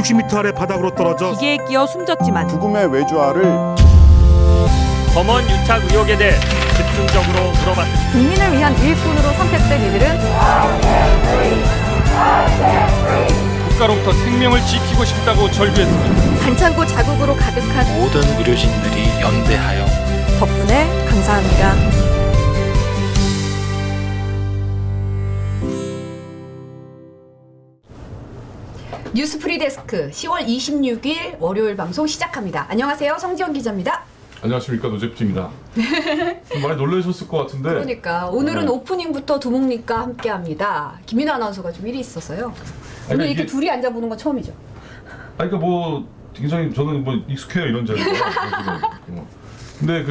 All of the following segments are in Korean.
160m 아래 바닥으로 떨어져 기계에 끼어 숨졌지만 죽음의 외주화를 검언 유착 의혹에 대해 집중적으로 물어봤습니다. 국민을 위한 일꾼으로 선택된 이들은 국가로부터 생명을 지키고 싶다고 절규했습니다. 반창고 자국으로 가득한 모든 의료진들이 연대하여 덕분에 감사합니다. 뉴스프리 데스크 10월 26일 월요일 방송 시작합니다. 안녕하세요. 성지연 기자입니다. 안녕하십니까, 노재프입니다. 많이 놀라셨을 것 같은데. 그러니까 오늘은 네. 오프닝부터 두목님과 함께합니다. 김민아 아나운서가 좀 일이 있어서요. 오늘 이렇게 둘이 앉아보는 건 처음이죠. 그러니까 뭐 굉장히 저는 뭐 익숙해요, 이런 자리가. 근데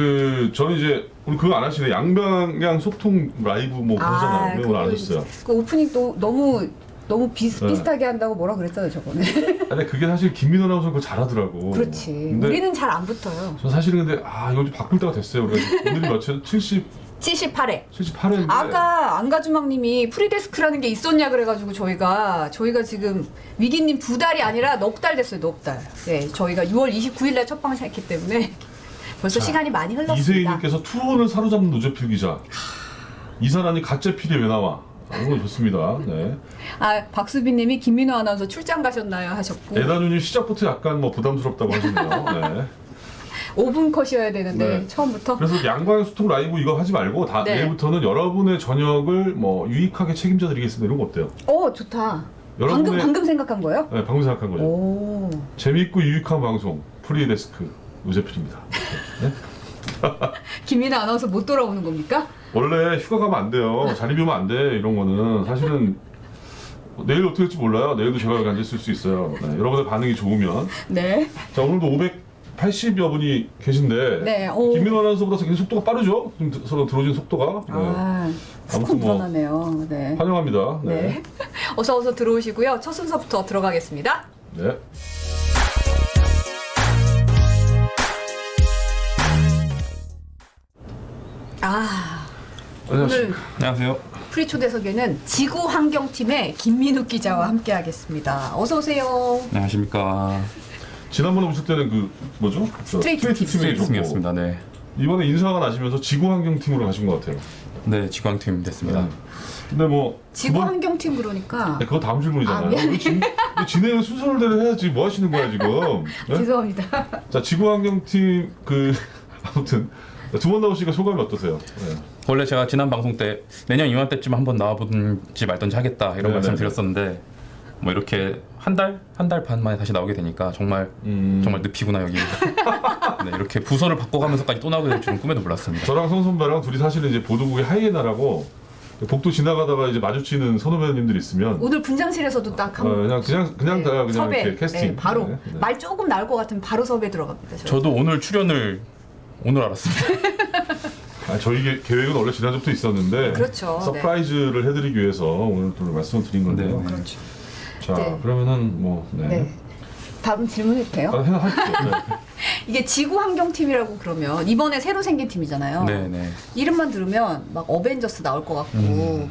저는 이제 오늘 그거 안 하시네. 양방향 소통 라이브 뭐 그러잖아요. 왜 오늘 안 하셨어요? 그 오프닝도 너무 비슷하게 한다고 뭐라 그랬잖아요, 저번에. 근데 그게 사실 김민호 아나운서 그거 잘하더라고. 그렇지. 근데 우리는 잘 안 붙어요. 저 사실은 근데 이거 좀 바꿀 때가 됐어요. 우리가 오늘이 몇이요? 78회. 78회인데. 아까 안가주막님이 프리데스크라는 게 있었냐 그래가지고 저희가 지금 위기님 2달이 아니라 넉 달 됐어요. 넉 달. 네, 저희가 6월 29일날 첫 방송 했기 때문에 벌써 시간이 많이 흘렀습니다. 이세희님께서 투혼을 사로잡는 노재필 기자. 이사람이 가짜 필이 왜 나와? 오늘 좋습니다. 네. 박수빈님이 김민호 아나운서 출장 가셨나요 하셨고. 에다누님 시작부터 약간 뭐 부담스럽다고 하시네요. 네. 5분 컷이어야 되는데 네. 처음부터. 그래서 양방향 소통 라이브 이거 하지 말고 네. 내일부터는 여러분의 저녁을 뭐 유익하게 책임져 드리겠습니다. 이런 거 어때요? 좋다. 여러분의- 방금 생각한 거예요? 네, 방금 생각한 거죠. 오. 재미있고 유익한 방송 프리데스크 노재필입니다. 네? 김민호 아나운서 못 돌아오는 겁니까? 원래 휴가 가면 안 돼요. 자리 비우면 안 돼. 이런 거는 사실은 내일 어떻게 될지 몰라요. 내일도 제가 여기 앉아 있을 수 있어요. 네, 여러분의 반응이 좋으면. 네. 자, 오늘도 580여 분이 계신데 네. 김민호 아나운서보다 굉장히 속도가 빠르죠? 좀 서로 들어오는 속도가. 네. 조금 아무튼 뭐 불안하네요. 네. 환영합니다. 네. 어서 들어오시고요. 첫 순서부터 들어가겠습니다. 네. 오늘 안녕하세요. 프리 초대석에는 지구환경팀의 김민욱 기자와 함께하겠습니다. 어서 오세요. 안녕하십니까. 지난번에 오실 때는 뭐죠? 스트레이트 팀. 팀이 좋고 팀이었습니다. 네. 이번에 인사가 나시면서 지구환경팀으로 가신 것 같아요. 네, 지광팀 됐습니다. 네. 근데 뭐 지구환경팀 그러니까. 그거 다음 질문이잖아요. 미안해. 진행을 순서대로 해야지 뭐 하시는 거야 지금? 네? 죄송합니다. 자, 지구환경팀 아무튼 두 번 나오시니까 소감이 어떠세요? 네. 원래 제가 지난 방송 때 내년 이맘때쯤 한번 나와보든지 말든지 하겠다 이런 네, 말씀드렸었는데 뭐 이렇게 한 달 반 만에 다시 나오게 되니까 정말 늪이구나 여기. 네, 이렇게 부서를 바꿔가면서까지 또 나오게 될 줄은 꿈에도 몰랐습니다. 저랑 성 선배랑 둘이 사실은 이제 보도국의 하이에나라고 복도 지나가다가 이제 마주치는 선후배님들 있으면 오늘 분장실에서도 딱 그냥 섭외. 이렇게 캐스팅. 네, 바로 네, 네. 말 조금 나올 것 같으면 바로 섭외 들어갑니다. 저도 오늘 출연을 오늘 알았습니다. 저희 계획은 원래 지난주부터 있었는데 그렇죠. 서프라이즈를 해드리기 위해서 오늘 또 말씀을 드린 건데요. 네. 그렇죠. 자, 네. 그러면은 뭐 네. 다음 질문해도 돼요? 하십시오. 네. 이게 지구환경팀이라고 그러면 이번에 새로 생긴 팀이잖아요. 네. 이름만 들으면 막 어벤져스 나올 것 같고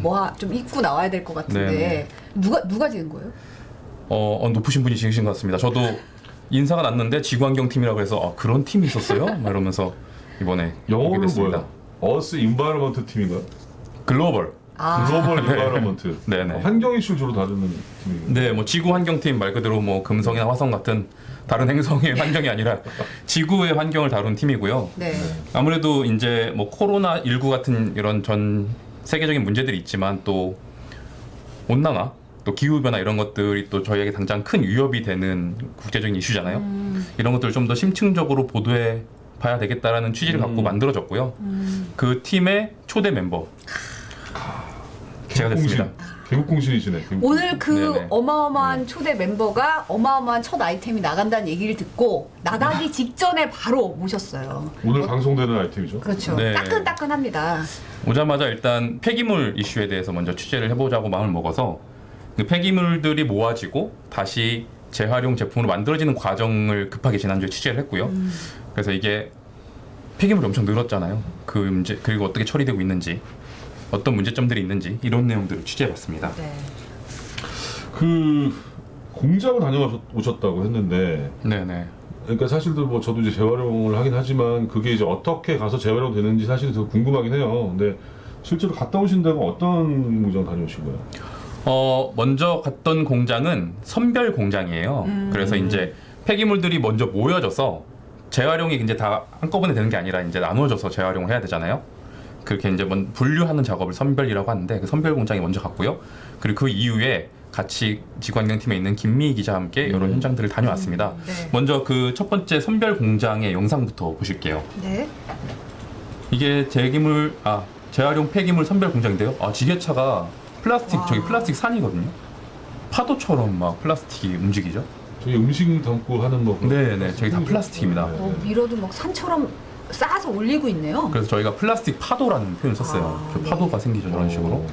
뭐 좀 입고 나와야 될 것 같은데 네. 누가 지은 거예요? 높으신 분이 지으신 것 같습니다. 저도 인사가 났는데 지구환경팀이라고 해서 그런 팀이 있었어요? 막 이러면서 이번에 오게 영어는 됐습니다. 뭐예요? 어스 인바이러먼트 팀인가요? 글로벌. 글로벌 인바이러먼트. 네네. 환경 이슈를 주로 다루는 팀이에요. 네, 뭐 지구 환경팀 말 그대로 뭐 금성이나 화성 같은 다른 행성의 환경이 아니라 지구의 환경을 다룬 팀이고요. 네. 아무래도 이제 뭐 코로나 19 같은 이런 전 세계적인 문제들이 있지만 또 온난화, 또 기후 변화 이런 것들이 또 저희에게 당장 큰 위협이 되는 국제적인 이슈잖아요. 이런 것들을 좀 더 심층적으로 보도해 봐야 되겠다라는 취지를 갖고 만들어졌고요. 그 팀의 초대 멤버 제가 됐습니다. 개국공신이시네. 오늘 그 네네. 어마어마한 초대 멤버가 어마어마한 첫 아이템이 나간다는 얘기를 듣고 나가기 직전에 바로 모셨어요. 오늘 방송되는 아이템이죠. 그렇죠. 네. 따끈따끈합니다. 오자마자 일단 폐기물 이슈에 대해서 먼저 취재를 해보자고 마음을 먹어서 그 폐기물들이 모아지고 다시 재활용 제품으로 만들어지는 과정을 급하게 지난주에 취재를 했고요. 그래서 이게 폐기물이 엄청 늘었잖아요. 그 문제 그리고 어떻게 처리되고 있는지 어떤 문제점들이 있는지 이런 내용들을 취재해봤습니다. 네. 공장을 다녀오셨다고 했는데, 네네. 그러니까 사실도 뭐 저도 이제 재활용을 하긴 하지만 그게 이제 어떻게 가서 재활용 되는지 사실 더 궁금하긴 해요. 근데 실제로 갔다 오신 데가 어떤 공장 다녀오신 거예요? 먼저 갔던 공장은 선별 공장이에요. 그래서 이제 폐기물들이 먼저 모여져서 재활용이 이제 다 한꺼번에 되는 게 아니라 이제 나눠져서 재활용을 해야 되잖아요. 그렇게 이제 분류하는 작업을 선별이라고 하는데 그 선별 공장에 먼저 갔고요. 그리고 그 이후에 같이 지구환경팀에 있는 김미희 기자와 함께 여러 현장들을 다녀왔습니다. 네. 먼저 그 첫 번째 선별 공장의 영상부터 보실게요. 네. 이게 재활용 폐기물 선별 공장인데요. 지게차가 플라스틱, 와. 저기 플라스틱 산이거든요. 파도처럼 막 플라스틱이 움직이죠. 저기 음식 담고 하는 뭐 그런 네네, 저기 다 플라스틱입니다. 밀어도 막 산처럼 쌓아서 올리고 있네요. 그래서 저희가 플라스틱 파도라는 표현을 썼어요. 그 네. 파도가 생기죠, 저런 식으로.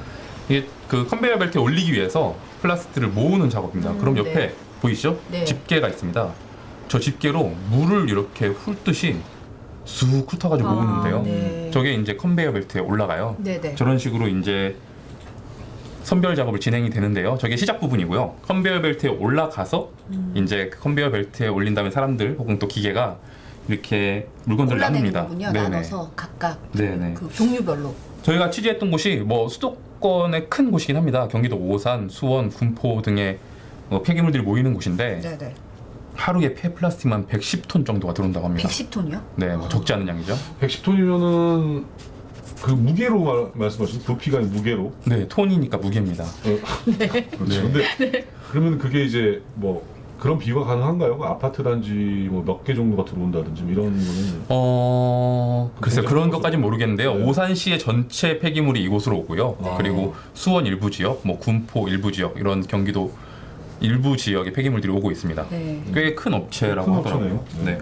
이게 그 컨베이어 벨트에 올리기 위해서 플라스틱을 모으는 작업입니다. 그럼 옆에 네. 보이시죠? 네. 집게가 있습니다. 저 집게로 물을 이렇게 훑듯이 쑥 훑어가지고 모으는데요. 네. 저게 이제 컨베이어 벨트에 올라가요. 네네. 저런 식으로 이제 선별 작업을 진행이 되는데요. 저게 시작 부분이고요. 컨베이어 벨트에 올라가서 이제 그 컨베이어 벨트에 올린 다음에 사람들 혹은 또 기계가 이렇게 물건들을 골라내는 나눕니다. 거군요. 네네. 나눠서 각각 네네. 그 종류별로. 저희가 취재했던 곳이 뭐 수도권의 큰 곳이긴 합니다. 경기도 오산, 수원, 군포 등의 폐기물들이 모이는 곳인데 네네. 하루에 폐플라스틱만 110톤 정도가 들어온다고 합니다. 110톤이요? 네, 뭐 적지 않은 양이죠. 110톤이면은 그 무게로 말씀하신 부피가 무게로. 네, 톤이니까 무게입니다. 그렇죠. 근데 그러면 그게 이제 뭐 그런 비유가 가능한가요? 그 아파트 단지 뭐 몇 개 정도가 들어온다든지 뭐 이런 거는. 글쎄요, 그런 것까지는 모르겠는데요. 네. 오산시의 전체 폐기물이 이곳으로 오고요. 아. 그리고 수원 일부 지역, 뭐 군포 일부 지역, 이런 경기도 일부 지역의 폐기물들이 오고 있습니다. 네. 꽤 큰 업체라고 큰 하더라고요. 업체네요. 네.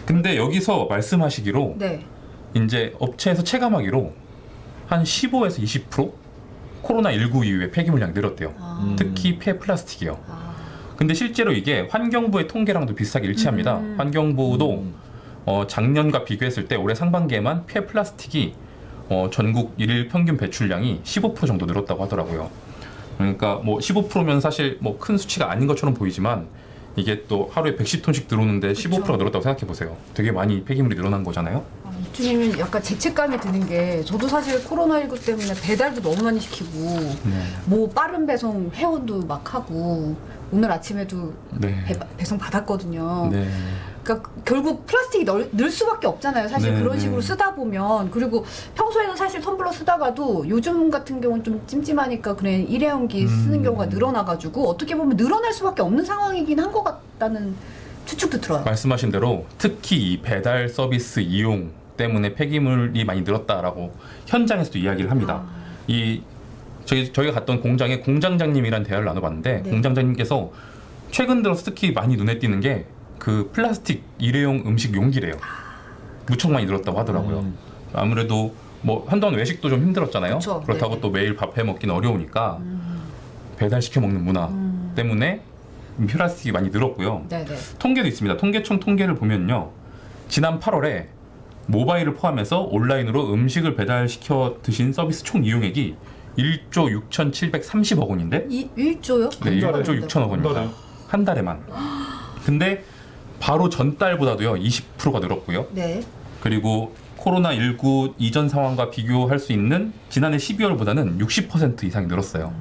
근데 여기서 말씀하시기로 네. 이제 업체에서 체감하기로 한 15에서 20% 코로나19 이후에 폐기물량이 늘었대요. 특히 폐플라스틱이요. 근데 실제로 이게 환경부의 통계랑도 비슷하게 일치합니다. 환경부도 작년과 비교했을 때 올해 상반기에만 폐플라스틱이 전국 일일 평균 배출량이 15% 정도 늘었다고 하더라고요. 그러니까 뭐 15%면 사실 뭐 큰 수치가 아닌 것처럼 보이지만 이게 또 하루에 110톤씩 들어오는데 15%가 늘었다고 생각해 보세요. 되게 많이 폐기물이 늘어난 거잖아요. 이쯤이면 약간 죄책감이 드는 게 저도 사실 코로나19 때문에 배달도 너무 많이 시키고 뭐 빠른 배송 회원도 막 하고 오늘 아침에도 네. 배송 받았거든요. 네. 그러니까 결국 플라스틱이 늘 수밖에 없잖아요. 사실 네, 그런 네. 식으로 쓰다 보면 그리고 평소에는 사실 텀블러 쓰다가도 요즘 같은 경우는 좀 찜찜하니까 그냥 일회용기 쓰는 경우가 늘어나가지고 어떻게 보면 늘어날 수밖에 없는 상황이긴 한 것 같다는 추측도 들어요. 말씀하신 대로 특히 이 배달 서비스 이용 때문에 폐기물이 많이 늘었다라고 현장에서도 이야기를 합니다. 이 저희가 갔던 공장의 공장장님이란 대화를 나눠봤는데 네. 공장장님께서 최근 들어서 특히 많이 눈에 띄는 게 그 플라스틱 일회용 음식 용기래요. 무척 많이 늘었다고 하더라고요. 아무래도 뭐 한동안 외식도 좀 힘들었잖아요. 그쵸. 그렇다고 네. 또 매일 밥 해 먹기는 어려우니까 배달 시켜 먹는 문화 때문에 플라스틱이 많이 늘었고요. 네네. 통계도 있습니다. 통계청 통계를 보면요. 지난 8월에 모바일을 포함해서 온라인으로 음식을 배달시켜 드신 서비스 총 이용액이 1조 6,730억 원인데 1조요? 네, 한 달에? 1조 6천억 원입니다. 달에요? 한 달에만. 근데 바로 전달보다도요 20%가 늘었고요. 네. 그리고 코로나19 이전 상황과 비교할 수 있는 지난해 12월보다는 60% 이상이 늘었어요.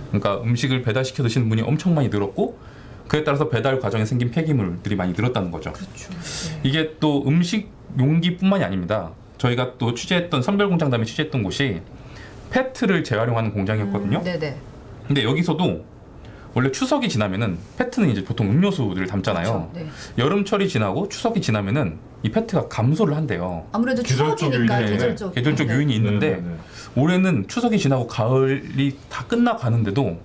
그러니까 음식을 배달시켜 드시는 분이 엄청 많이 늘었고 그에 따라서 배달 과정에 생긴 폐기물들이 많이 늘었다는 거죠. 그렇죠. 이게 또 음식 용기뿐만이 아닙니다. 저희가 또 취재했던 선별공장 다음에 취재했던 곳이 페트를 재활용하는 공장이었거든요. 네네. 근데 여기서도 원래 추석이 지나면은 페트는 이제 보통 음료수들을 담잖아요. 그렇죠. 네. 여름철이 지나고 추석이 지나면은 이 페트가 감소를 한대요. 아무래도 계절적 추워지니까 요인이 계절적. 계절적 네. 요인이 있는데 네네네. 올해는 추석이 지나고 가을이 다 끝나가는데도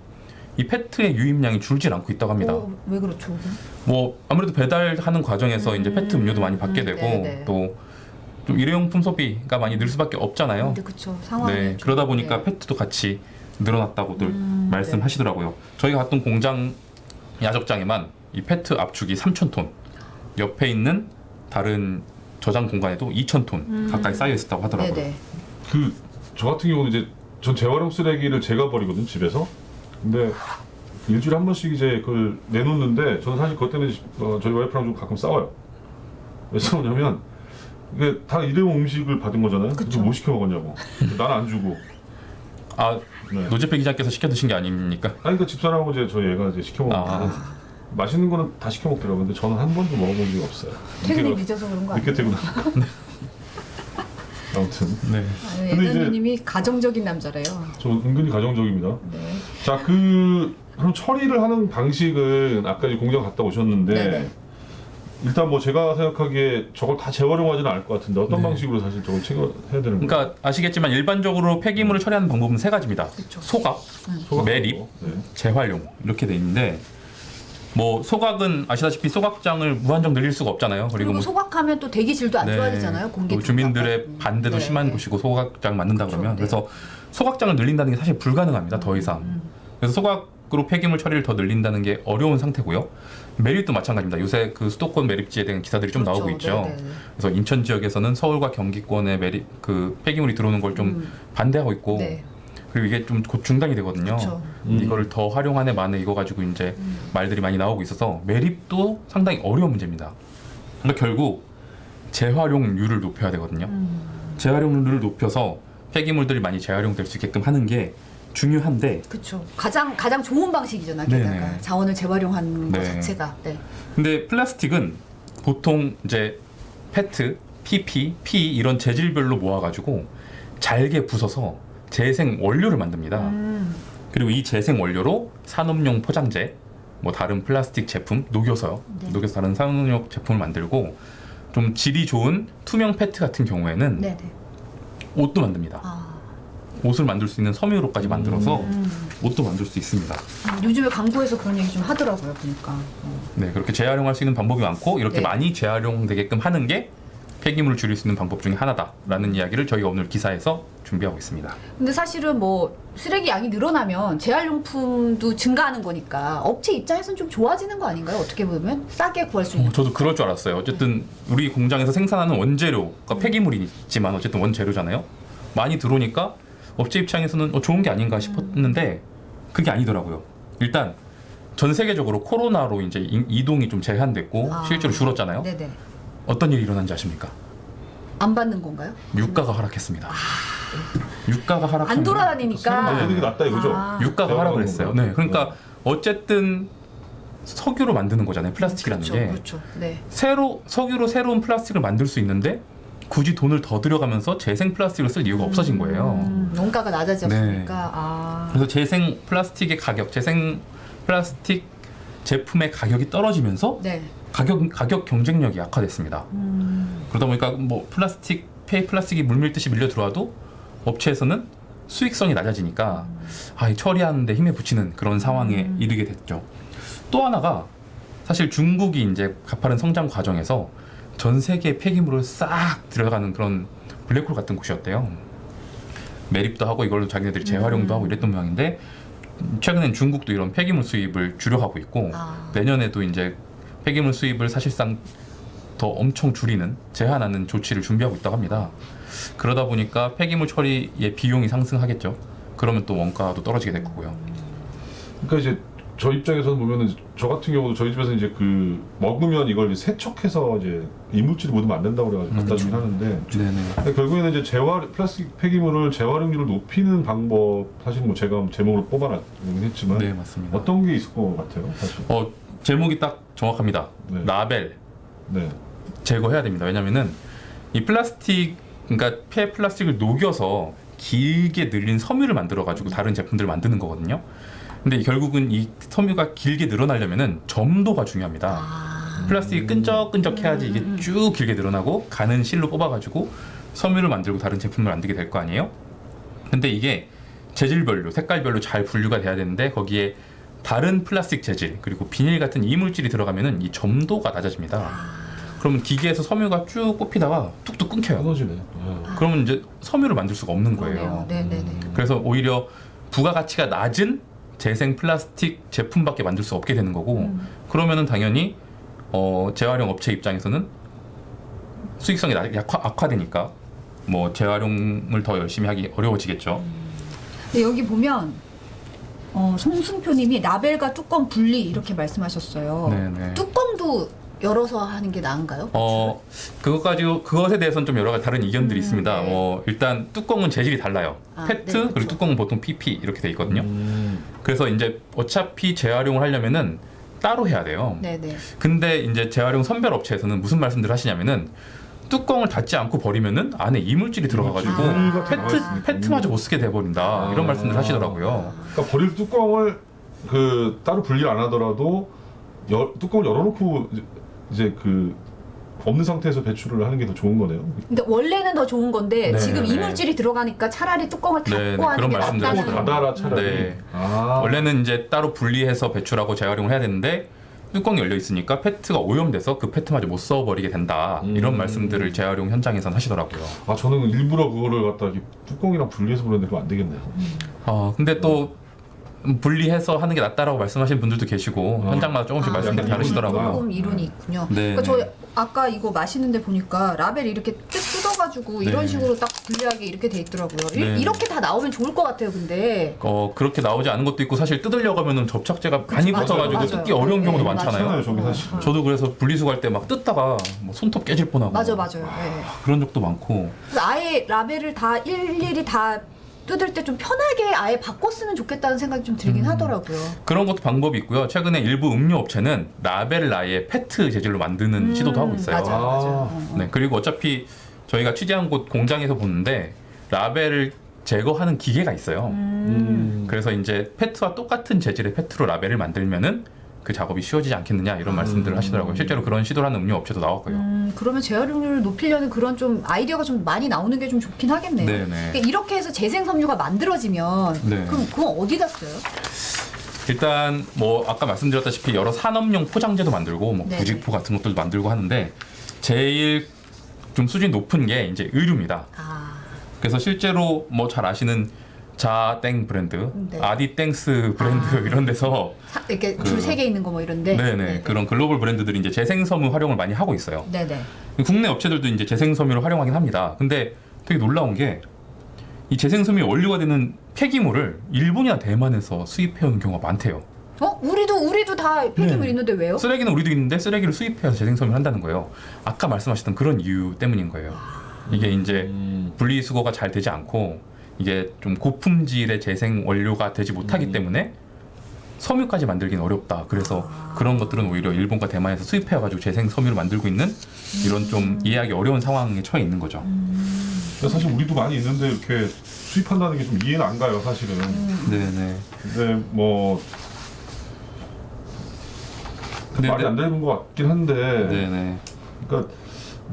이 페트의 유입량이 줄질 않고 있다고 합니다. 왜 그렇죠? 뭐 아무래도 배달하는 과정에서 이제 페트 음료도 많이 받게 되고 네네. 또 좀 일회용품 소비가 많이 늘 수밖에 없잖아요. 근데 그쵸 상황이 네, 좀, 그러다 보니까 네. 페트도 같이 늘어났다고들 말씀하시더라고요. 저희가 갔던 공장 야적장에만 이 페트 압축이 3,000톤, 옆에 있는 다른 저장 공간에도 2,000톤 가까이 쌓여 있었다고 하더라고요. 네네. 저 같은 경우는 이제 전 재활용 쓰레기를 제가 버리거든 집에서. 근데 일주일에 한 번씩 이제 그걸 내놓는데 저는 사실 그것 때문에 저희 와이프랑 좀 가끔 싸워요. 왜 싸우냐면 이게 다 일회용 음식을 받은 거잖아요. 그래서 뭐 시켜 먹었냐고. 난 안 주고. 아 네. 노재필 기자께서 시켜 드신 게 아닙니까? 아니 그러니까 집사람하고 이제 저희 애가 이제 시켜 먹는데 맛있는 거는 다 시켜 먹더라고요. 근데 저는 한 번도 먹어본 적이 없어요. 퇴근이 늦어서 그런 거 늦게 아니에요? 퇴근하고. 아무튼 네. 근데 이제- 애다님이 가정적인 남자래요. 저 은근히 가정적입니다. 네. 자, 그럼 처리를 하는 방식은 아까 이제 공장 갔다 오셨는데 네네. 일단 뭐 제가 생각하기에 저걸 다 재활용하지는 않을 것 같은데 어떤 네. 방식으로 사실 저걸 해야 되는 거예요? 그러니까 아시겠지만 일반적으로 폐기물을 처리하는 방법은 세 가지입니다. 소각, 소각 매립, 정도? 네. 재활용 이렇게 돼 있는데 뭐 소각은 아시다시피 소각장을 무한정 늘릴 수가 없잖아요. 그리고 뭐 소각하면 또 대기질도 안 네, 좋아지잖아요. 공기 또 주민들의 중립. 반대도 네. 심한 곳이고 소각장 만든다 그렇죠. 그러면 네. 그래서 소각장을 늘린다는 게 사실 불가능합니다. 더 이상. 그래서 소각으로 폐기물 처리를 더 늘린다는 게 어려운 상태고요. 매립도 마찬가지입니다. 요새 그 수도권 매립지에 대한 기사들이 좀 그렇죠. 나오고 있죠. 네, 네, 네. 그래서 인천 지역에서는 서울과 경기권의 매립 그 폐기물이 들어오는 걸 좀 반대하고 있고 네. 그리고 이게 좀 곧 중단이 되거든요. 그렇죠. 이거를 더 활용하네 마네 이거 가지고 이제 말들이 많이 나오고 있어서 매립도 상당히 어려운 문제입니다. 그러니까 결국 재활용률을 높여야 되거든요. 재활용률을 높여서 폐기물들이 많이 재활용될 수 있게끔 하는 게 중요한데 그렇죠. 가장 좋은 방식이잖아. 게다가 네네. 자원을 재활용하는 것 네. 자체가. 네. 근데 플라스틱은 보통 이제 페트, PP, P 이런 재질별로 모아가지고 잘게 부숴서 재생 원료를 만듭니다. 그리고 이 재생 원료로 산업용 포장재, 뭐 다른 플라스틱 제품 녹여서요. 네. 녹여서 다른 산업용 제품을 만들고 좀 질이 좋은 투명 페트 같은 경우에는 네네. 옷도 만듭니다. 아, 옷을 만들 수 있는 섬유로까지 만들어서 옷도 만들 수 있습니다. 요즘에 광고에서 그런 얘기 좀 하더라고요. 보니까. 네, 그렇게 재활용할 수 있는 방법이 많고 이렇게 네. 많이 재활용되게끔 하는 게 폐기물을 줄일 수 있는 방법 중에 하나다라는 이야기를 저희가 오늘 기사에서 준비하고 있습니다. 근데 사실은 뭐 쓰레기 양이 늘어나면 재활용품도 증가하는 거니까 업체 입장에서는 좀 좋아지는 거 아닌가요? 어떻게 보면 싸게 구할 수 있는. 저도 그럴 줄 알았어요. 어쨌든 우리 공장에서 생산하는 원재료가 폐기물이 있지만 어쨌든 원재료잖아요. 많이 들어오니까 업체 입장에서는 좋은 게 아닌가 싶었는데 그게 아니더라고요. 일단 전 세계적으로 코로나로 이제 이동이 좀 제한됐고 아. 실제로 줄었잖아요. 네네. 어떤 일이 일어난지 아십니까? 안 받는 건가요? 유가가 하락했습니다. 유가가 하락하면 안 돌아다니니까. 받는 게 낫다 이거죠. 아. 유가가 재활용하는 하락을 했어요. 건가요? 네, 그러니까 어쨌든 석유로 만드는 거잖아요. 플라스틱이라는 그렇죠, 게 그렇죠. 네. 석유로 새로운 플라스틱을 만들 수 있는데 굳이 돈을 더 들여가면서 재생 플라스틱을 쓸 이유가 없어진 거예요. 원가가 낮아졌으니까. 네. 아. 그래서 재생 플라스틱의 가격, 재생 플라스틱 제품의 가격이 떨어지면서 네. 가격 경쟁력이 약화됐습니다. 그러다 보니까 뭐 폐 플라스틱이 물밀듯이 밀려 들어와도 업체에서는 수익성이 낮아지니까 이 처리하는데 힘에 부치는 그런 상황에 이르게 됐죠. 또 하나가 사실 중국이 이제 가파른 성장 과정에서 전 세계 폐기물을 싹 들어가는 그런 블랙홀 같은 곳이었대요. 매립도 하고 이걸로 자기네들이 재활용도 하고 이랬던 모양인데 최근엔 중국도 이런 폐기물 수입을 줄여가고 있고 내년에도 이제 폐기물 수입을 사실상 더 엄청 줄이는 제한하는 조치를 준비하고 있다고 합니다. 그러다 보니까 폐기물 처리의 비용이 상승하겠죠. 그러면 또 원가도 떨어지게 될 거고요. 그러니까 이제 저 입장에서는 보면은 저 같은 경우도 저희 집에서 이제 그 먹으면 이걸 이제 세척해서 이제 이물질이 묻으면 안 된다고 그래가지고 갖다 주긴 하는데 네네. 근데 결국에는 이제 플라스틱 폐기물을 재활용률을 높이는 방법 사실 뭐 제가 제목으로 뽑아놨긴 했지만 네 맞습니다. 어떤 게 있을 것 같아요 사실. 제목이 딱 정확합니다. 네. 라벨 네. 제거해야 됩니다. 왜냐면은 이 플라스틱 그러니까 폐 플라스틱을 녹여서 길게 늘린 섬유를 만들어 가지고 다른 제품들을 만드는 거거든요. 근데 결국은 이 섬유가 길게 늘어나려면은 점도가 중요합니다. 플라스틱이 끈적끈적해야지 이게 쭉 길게 늘어나고 가는 실로 뽑아가지고 섬유를 만들고 다른 제품을 만들게 될 거 아니에요? 근데 이게 재질별로, 색깔별로 잘 분류가 돼야 되는데 거기에 다른 플라스틱 재질 그리고 비닐 같은 이물질이 들어가면은 이 점도가 낮아집니다. 그러면 기계에서 섬유가 쭉 꼽히다가 툭툭 끊겨요. 끊어지네. 그러면 이제 섬유를 만들 수가 없는 거예요. 네네네. 그래서 오히려 부가가치가 낮은 재생 플라스틱 제품밖에 만들 수 없게 되는 거고 그러면은 당연히 재활용 업체 입장에서는 수익성이 악화되니까 뭐 재활용을 더 열심히 하기 어려워지겠죠. 근데 여기 보면 송승표님이 라벨과 뚜껑 분리 이렇게 말씀하셨어요. 네네. 뚜껑도 열어서 하는 게 나은가요? 그것에 대해서는 좀 여러 가지 다른 의견들이 있습니다. 네. 일단 뚜껑은 재질이 달라요. 아, 페트 네, 그렇죠. 그리고 뚜껑은 보통 PP 이렇게 돼 있거든요. 그래서 이제 어차피 재활용을 하려면은 따로 해야 돼요. 네네. 근데 이제 재활용 선별 업체에서는 무슨 말씀들 하시냐면은 뚜껑을 닫지 않고 버리면은 안에 이물질이 들어가가지고 아. 페트마저 못 쓰게 돼버린다 이런 말씀들 하시더라고요. 그러니까 버릴 뚜껑을 그 따로 분리를 안 하더라도 뚜껑을 열어놓고 이제 그 없는 상태에서 배출을 하는 게 더 좋은 거네요. 근데 원래는 더 좋은 건데 네, 지금 네. 이물질이 들어가니까 차라리 뚜껑을 닫고 네, 네, 하는 그런 게 말씀들 낫다는. 뚜껑을 닫아라 차라리. 네. 아. 원래는 이제 따로 분리해서 배출하고 재활용을 해야 되는데 뚜껑이 열려 있으니까 페트가 오염돼서 그 페트마저 못 써버리게 된다 이런 말씀들을 재활용 현장에서는 하시더라고요. 아 저는 일부러 그거를 갖다 이렇게 뚜껑이랑 분리해서 보냈는데 그거 안 되겠네요. 근데 또 분리해서 하는 게 낫다라고 말씀하시는 분들도 계시고 현장마다 조금씩 말씀들이 약간 다르시더라고요. 조금 이론이 있군요. 네, 그러니까 네. 저 아까 이거 마시는데 보니까 라벨 이렇게 뜯어가지고 이런 네. 식으로 딱 분리하게 이렇게 돼 있더라고요. 네. 이렇게 다 나오면 좋을 것 같아요. 근데 그렇게 나오지 않은 것도 있고 사실 뜯으려고 하면은 접착제가 많이 맞아요, 붙어가지고 맞아요. 뜯기 어려운 경우도 네, 많잖아요. 괜찮아요 저기 사실. 저도 그래서 분리수거할 때 막 뜯다가 뭐 손톱 깨질 뻔하고 맞아요. 네. 그런 적도 많고. 그래서 아예 라벨을 다 일일이 다 뜯을 때 좀 편하게 아예 바꿔 쓰면 좋겠다는 생각이 좀 들긴 하더라고요. 그런 것도 방법이 있고요. 최근에 일부 음료 업체는 라벨을 아예 페트 재질로 만드는 시도도 하고 있어요. 맞아요. 네, 그리고 어차피 저희가 취재한 곳 공장에서 보는데 라벨을 제거하는 기계가 있어요. 그래서 이제 페트와 똑같은 재질의 페트로 라벨을 만들면은 그 작업이 쉬워지지 않겠느냐 이런 말씀들을 하시더라고요. 실제로 그런 시도를 하는 음료 업체도 나왔고요. 그러면 재활용률을 높이려는 그런 좀 아이디어가 좀 많이 나오는 게 좀 좋긴 하겠네요. 네네. 그러니까 이렇게 해서 재생 섬유가 만들어지면 네. 그럼 그건 어디다 써요? 일단 뭐 아까 말씀드렸다시피 여러 산업용 포장재도 만들고 뭐 네네. 부직포 같은 것들도 만들고 하는데 제일 좀 수준이 높은 게 이제 의류입니다. 그래서 실제로 뭐 잘 아시는 자땡 브랜드, 네. 아디땡스 브랜드 이런 데서 이렇게 줄 3개 있는 거 뭐 이런데. 네네 그런 글로벌 브랜드들이 이제 재생섬유 활용을 많이 하고 있어요. 네네. 국내 업체들도 이제 재생섬유를 활용하긴 합니다. 근데 되게 놀라운 게 이 재생섬유 원료가 되는 폐기물을 일본이나 대만에서 수입해오는 경우가 많대요. 우리도 다 폐기물 네. 있는데 왜요? 쓰레기는 우리도 있는데 쓰레기를 수입해서 재생섬유를 한다는 거예요. 아까 말씀하셨던 그런 이유 때문인 거예요. 이게 이제 분리수거가 잘 되지 않고 이게 좀 고품질의 재생 원료가 되지 못하기 때문에 섬유까지 만들기는 어렵다. 그래서 그런 것들은 오히려 일본과 대만에서 수입해가지고 재생 섬유를 만들고 있는 이런 좀 이해하기 어려운 상황에 처해 있는 거죠. 사실 우리도 많이 있는데 이렇게 수입한다는 게 좀 이해는 안 가요 사실은. 네네. 근데 뭐 말이 안 되는 것 같긴 한데. 네네. 그러니까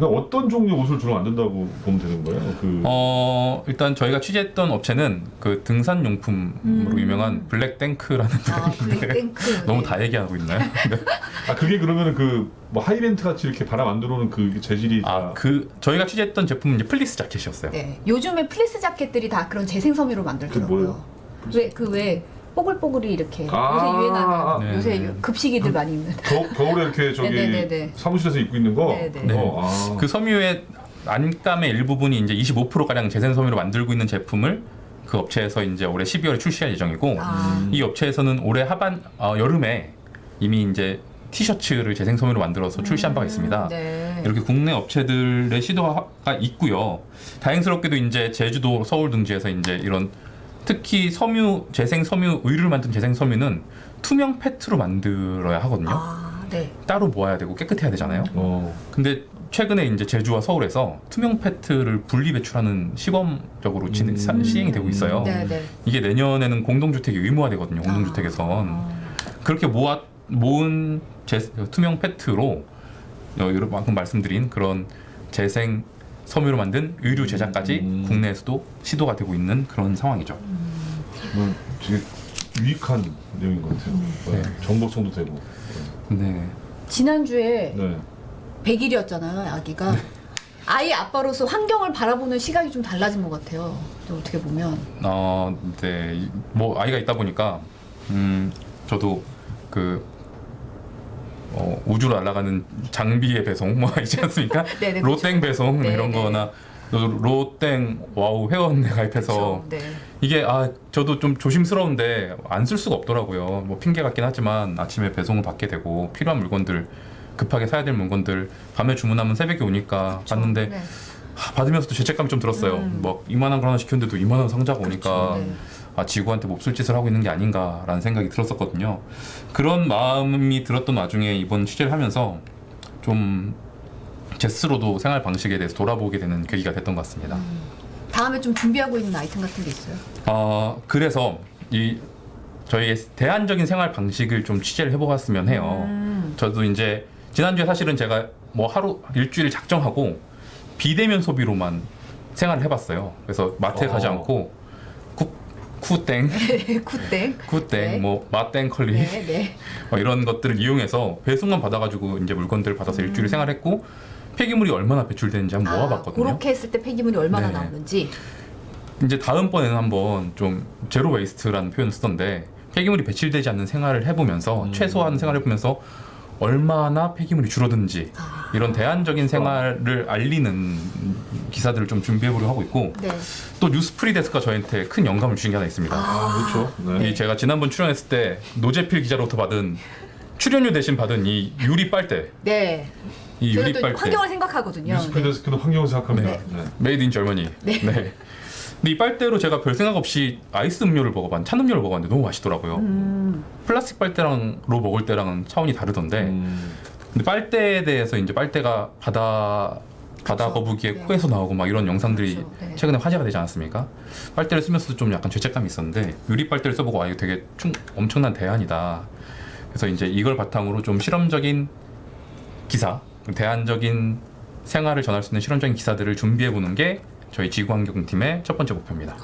어떤 종류의 옷을 주로 만든다고 보면 되는 거예요? 일단 저희가 취재했던 업체는 그 등산용품으로 유명한 블랙땡크라는 블랙땡크. 너무 네. 다 얘기하고 있나요? 네. 그게 그러면은 그 뭐 하이렌트 같이 이렇게 바람 안 들어오는 그 재질이 다. 저희가 취재했던 제품은 이제 플리스 자켓이었어요. 네. 요즘에 플리스 자켓들이 다 그런 재생 섬유로 만들더라고요. 왜 뽀글뽀글이 이렇게 요새 유행하는 네. 요새 급식이들 많이 입는. 겨울에 이렇게 저기 네네네네. 사무실에서 입고 있는 거. 네네. 네. 그 섬유의 안감의 일부분이 이제 25%가량 재생 섬유로 만들고 있는 제품을 그 업체에서 이제 올해 12월에 출시할 예정이고 이 업체에서는 올해 여름에 이미 이제 티셔츠를 재생 섬유로 만들어서 출시한 바가 있습니다. 네. 이렇게 국내 업체들의 시도가 있고요. 다행스럽게도 이제 제주도, 서울 등지에서 이제 이런 특히 재생 섬유 의류를 만든 재생 섬유는 투명 페트로 만들어야 하거든요. 네. 따로 모아야 되고 깨끗해야 되잖아요. 근데 최근에 이제 제주와 서울에서 투명 페트를 분리 배출하는 시범적으로 시행이 되고 있어요. 네네. 이게 내년에는 공동주택이 의무화되거든요. 공동주택에선 그렇게 모은 투명 페트로 방금 말씀드린 그런 재생 섬유로 만든 의류 제작까지 국내에서도 시도가 되고 있는 그런 상황이죠. 되게 유익한 내용인 것 같아요. 네. 정보성도 되고. 네. 지난주에 네. 100일이었잖아요, 아기가. 아이 아빠로서 환경을 바라보는 시각이 좀 달라진 것 같아요. 어떻게 보면. 네. 뭐 아이가 있다 보니까 저도 우주로 날아가는 장비의 배송 뭐 있지 않습니까? 네네, 로땡 배송 네네. 이런 거나 로땡 와우 회원에 가입해서 네. 이게 저도 좀 조심스러운데 안 쓸 수가 없더라고요. 뭐 핑계 같긴 하지만 아침에 배송을 받게 되고 필요한 물건들 급하게 사야 될 물건들 밤에 주문하면 새벽에 오니까 봤는데 네. 받으면서도 죄책감이 좀 들었어요. 뭐 이만한 거 하나 시켰는데도 이만한 상자가 오니까 네. 지구한테 몹쓸 짓을 하고 있는 게 아닌가라는 생각이 들었었거든요. 그런 마음이 들었던 와중에 이번 취재를 하면서 좀 제 스스로도 생활 방식에 대해서 돌아보게 되는 계기가 됐던 것 같습니다. 다음에 좀 준비하고 있는 아이템 같은 게 있어요? 그래서 저희의 대안적인 생활 방식을 좀 취재를 해보았으면 해요. 저도 이제 지난주에 사실은 제가 뭐 일주일 작정하고 비대면 소비로만 생활을 해봤어요. 그래서 마트에 가지 않고 쿠땡, 굿땡. 네. 뭐 마땡컬리 네, 네. 이런 것들을 이용해서 배송만 받아가지고 이제 물건들을 받아서 일주일 생활했고 폐기물이 얼마나 배출되는지 한번 모아봤거든요. 그렇게 했을 때 폐기물이 얼마나 네. 나오는지. 이제 다음번에는 한번 좀 제로 웨이스트라는 표현을 쓰던데 폐기물이 배출되지 않는 생활을 해보면서 최소한 생활을 해보면서 얼마나 폐기물이 줄어드는지 이런 대안적인 생활을 알리는 기사들을 좀 준비해보려고 하고 있고 네. 또 뉴스 프리데스크가 저희한테 큰 영감을 주신 게 하나 있습니다. 그렇죠. 네. 제가 지난번 출연했을 때 노재필 기자로부터 받은 출연료 대신 받은 이 유리 빨대, 네. 이 저희가 유리 또 빨대 환경을 생각하거든요. 뉴스프리데스크는 환경을 생각합니다. 네. 네. 메이드 인 절머니. 네. 근데 이 빨대로 제가 별 생각 없이 아이스 음료를 먹어봤는데 찬 음료를 먹었는데 너무 맛있더라고요. 플라스틱 빨대로 먹을 때랑은 차원이 다르던데 근데 빨대에 대해서 이제 빨대가 바다 거북이의 네. 코에서 나오고 막 이런 영상들이 그렇죠. 네. 최근에 화제가 되지 않았습니까? 빨대를 쓰면서도 좀 약간 죄책감이 있었는데 유리 빨대를 써보고 이거 되게 엄청난 대안이다. 그래서 이제 이걸 바탕으로 좀 실험적인 기사, 대안적인 생활을 전할 수 있는 실험적인 기사들을 준비해보는 게 저희 지구환경팀의 첫 번째 목표입니다.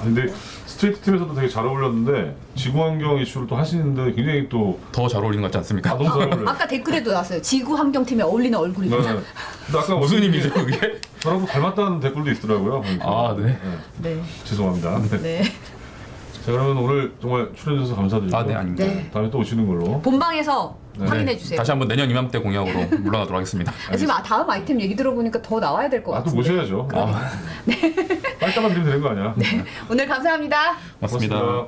근데 스트레이트 팀에서도 되게 잘 어울렸는데 지구환경 이슈를 또 하시는데 굉장히 또 더 잘 어울리는 것 같지 않습니까? 너무 잘 어울려요. 아까 댓글에도 나왔어요. 지구 환경팀에 어울리는 네. 얼굴입니다. 근데 아까 무슨 원장님이 의미죠 그게? 저라고 닮았다는 댓글도 있더라고요. 아, 네. 네. 죄송합니다. 네. 네. 자, 그러면 오늘 정말 출연해주셔서 감사드리고 네, 아닙니다. 네. 다음에 또 오시는 걸로. 본방에서 네. 확인해 주세요. 다시 한번 내년 이맘때 공약으로 물러나도록 하겠습니다. 지금 다음 아이템 얘기 들어보니까 더 나와야 될 것 또 같은데. 모셔야죠. 빨대만 드리면 되는 거 아니야? 네. 오늘 감사합니다. 맞습니다.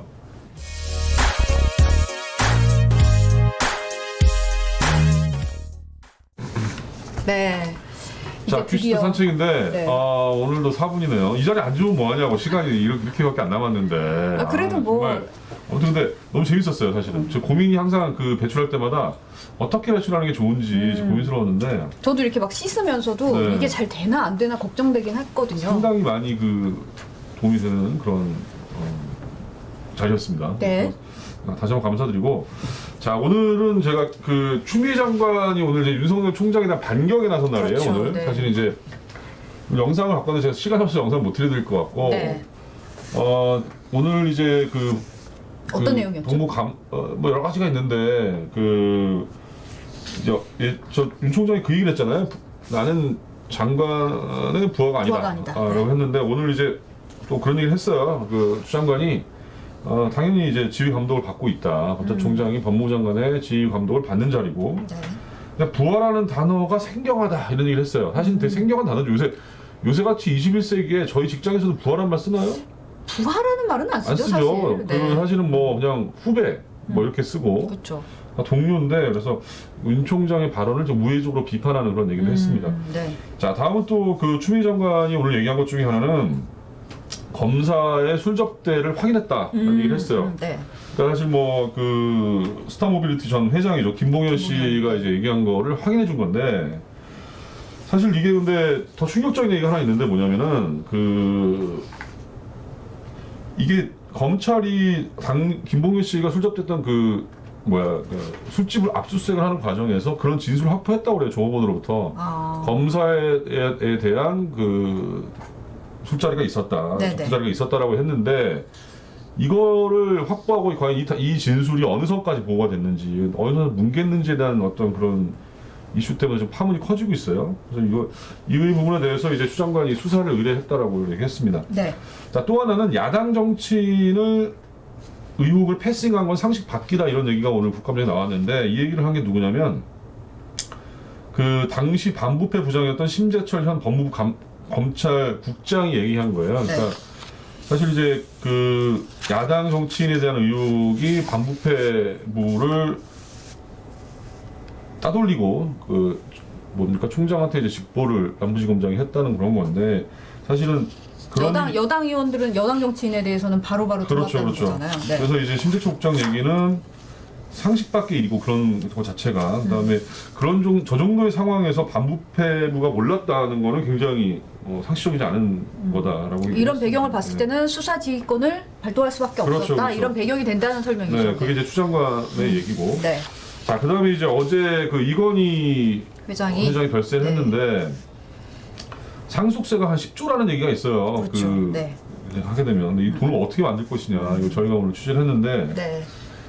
네. 자, 이제 퀴즈트 드디어 산책인데 네. 오늘도 4분이네요. 이 자리 앉으면 뭐하냐고 시간이 이렇게밖에 안 남았는데. 그래도 뭐. 정말 아무튼 근데 너무 재밌었어요 사실은. 제 고민이 항상 그 배출할 때마다 어떻게 배출하는 게 좋은지 고민스러웠는데 저도 이렇게 막 씻으면서도 네. 이게 잘 되나 안 되나 걱정되긴 했거든요. 상당히 많이 그 도움이 되는 그런 자리였습니다. 네. 그래서 다시 한번 감사드리고 자 오늘은 제가 그 추미애 장관이 오늘 이제 윤석열 총장에 대한 반격에 나선 날이에요. 그렇죠. 오늘 네. 사실 이제 영상을 갖고 왔는데 제가 시간 없어서 영상 못 드려드릴 것 같고 네. 오늘 이제 그 어떤 내용이었죠? 동부 뭐 여러 가지가 있는데 저윤 총장이 그 얘기를 했잖아요. 나는 장관의 부하가 아니다. 부하가 아니다. 라고 했는데 오늘 이제 또 그런 얘기를 했어요. 그 추 장관이 당연히 이제 지휘 감독을 받고 있다. 검찰총장이 법무부 장관의 지휘 감독을 받는 자리고. 네. 근데 부하라는 단어가 생경하다 이런 얘기를 했어요. 사실 되게 생경한 단어죠. 요새같이 21세기에 저희 직장에서도 부하라는 말 쓰나요? 부하라는 말은 안 안 쓰죠, 쓰죠. 사실. 네. 사실은 뭐 그냥 후배 뭐 이렇게 쓰고 그렇죠. 동료인데 그래서 윤 총장의 발언을 좀 우회적으로 비판하는 그런 얘기를 했습니다. 네. 자 다음은 또 그 추미애 장관이 오늘 얘기한 것 중에 하나는 검사의 술접대를 확인했다라는 얘기를 했어요. 네. 그러니까 사실 뭐 그 스타모빌리티 전 회장이죠 김봉현 씨가 이제 얘기한 거를 확인해 준 건데 사실 이게 근데 더 충격적인 얘기가 하나 있는데 뭐냐면은 이게 검찰이 김봉현 씨가 술접됐던 그 술집을 압수수색을 하는 과정에서 그런 진술을 확보했다고 그래요 조업원으로부터 검사에 대한 그 술자리가 있었다, 네네. 접수자리가 있었다라고 했는데 이거를 확보하고 과연 이 진술이 어느 선까지 보고가 됐는지 어느 선 뭉갰는지에 대한 어떤 그런 이슈 때문에 좀 파문이 커지고 있어요. 그래서 이 부분에 대해서 이제 추 장관이 수사를 의뢰했다라고 얘기했습니다. 네. 자, 또 하나는 야당 정치인을 의혹을 패싱한 건 상식 밖이다 이런 얘기가 오늘 국감장에 나왔는데 이 얘기를 한 게 누구냐면 그 당시 반부패 부장이었던 심재철 현 법무부 검찰 국장이 얘기한 거예요. 그러니까 네. 사실 이제 그 야당 정치인에 대한 의혹이 반부패부를 따돌리고 그 뭡니까 총장한테 이제 직보를 남부지검장이 했다는 그런 건데 사실은 그런 여당 의원들은 여당 정치인에 대해서는 바로바로 그렇죠, 들어왔다는 그렇죠. 거잖아요. 네. 그래서 이제 심재철 국장 얘기는 상식 밖의 일이고 그런 것 자체가 그다음에 그런 저 정도의 상황에서 반부패부가 몰랐다는 거는 굉장히 상식적이지 않은 거다라고 이런 얘기했습니다. 배경을 봤을 네. 때는 수사지휘권을 발동할 수밖에 그렇죠, 없었다. 그렇죠. 이런 배경이 된다는 설명이죠. 네, 그게 이제 추장관의 얘기고. 네. 자, 그다음에 이제 어제 그 이건희 회장이 별세를 네. 했는데 상속세가 한 10조라는 얘기가 있어요. 그렇죠. 네. 이제 하게 되면 근데 이 돈을 어떻게 만들 것이냐 이거 저희가 오늘 취재를 했는데 네.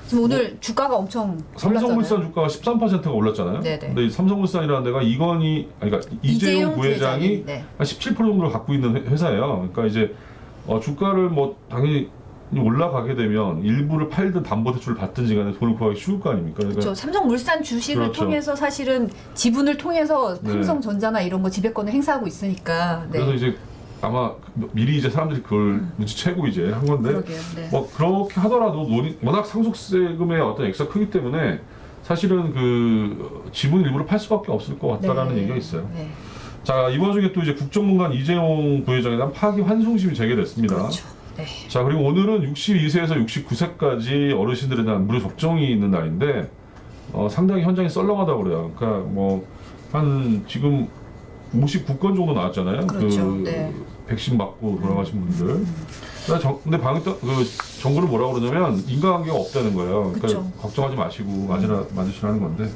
지금 오늘 주가가 엄청 삼성물산 올랐잖아요. 주가가 13%가 올랐잖아요. 네네. 근데 이 삼성물산이라는 데가 그러니까 이재용 부회장이 네. 한 17% 정도를 갖고 있는 회사예요. 그러니까 이제 주가를 뭐 당연히 올라가게 되면 일부를 팔든 담보대출을 받든지 간에 돈을 구하기 쉬울 거 아닙니까? 그러니까 그렇죠. 삼성물산 주식을 그렇죠. 통해서 사실은 지분을 통해서 네. 삼성전자나 이런 거 지배권을 행사하고 있으니까. 네. 그래서 이제 아마 미리 이제 사람들이 그걸 눈치채고 이제 한 건데 그러게요. 네. 뭐 그렇게 하더라도 워낙 상속세금의 어떤 액수가 크기 때문에 사실은 그 지분 일부를 팔 수밖에 없을 것 같다라는 네. 얘기가 있어요. 네. 자, 이 와중에 또 이제 국정농단 이재용 부회장에 대한 파기환송심이 제기됐습니다. 그렇죠. 네. 자, 그리고 오늘은 62세에서 69세까지 어르신들에 대한 무료 접종이 있는 날인데 상당히 현장이 썰렁하다고 그래요. 그러니까 뭐 한 지금 59건 정도 나왔잖아요. 그렇죠. 그 네. 백신 맞고 돌아가신 분들. 근데 정부는 뭐라고 그러냐면 인과관계가 없다는 거예요. 그러니까 그쵸. 걱정하지 마시고 맞으시라는 건데.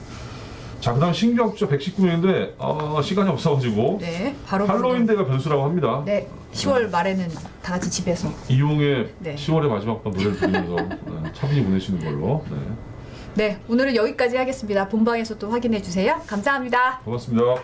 자, 그다음 신규 확진자 119명인데 시간이 없어가지고 네. 바로 할로윈데이가 변수라고 합니다. 네. 10월 말에는 다 같이 집에서. 이용의 네. 10월의 마지막 밤 노래를 부르면서 차분히 보내시는 걸로. 네. 네. 오늘은 여기까지 하겠습니다. 본방에서 또 확인해 주세요. 감사합니다. 고맙습니다.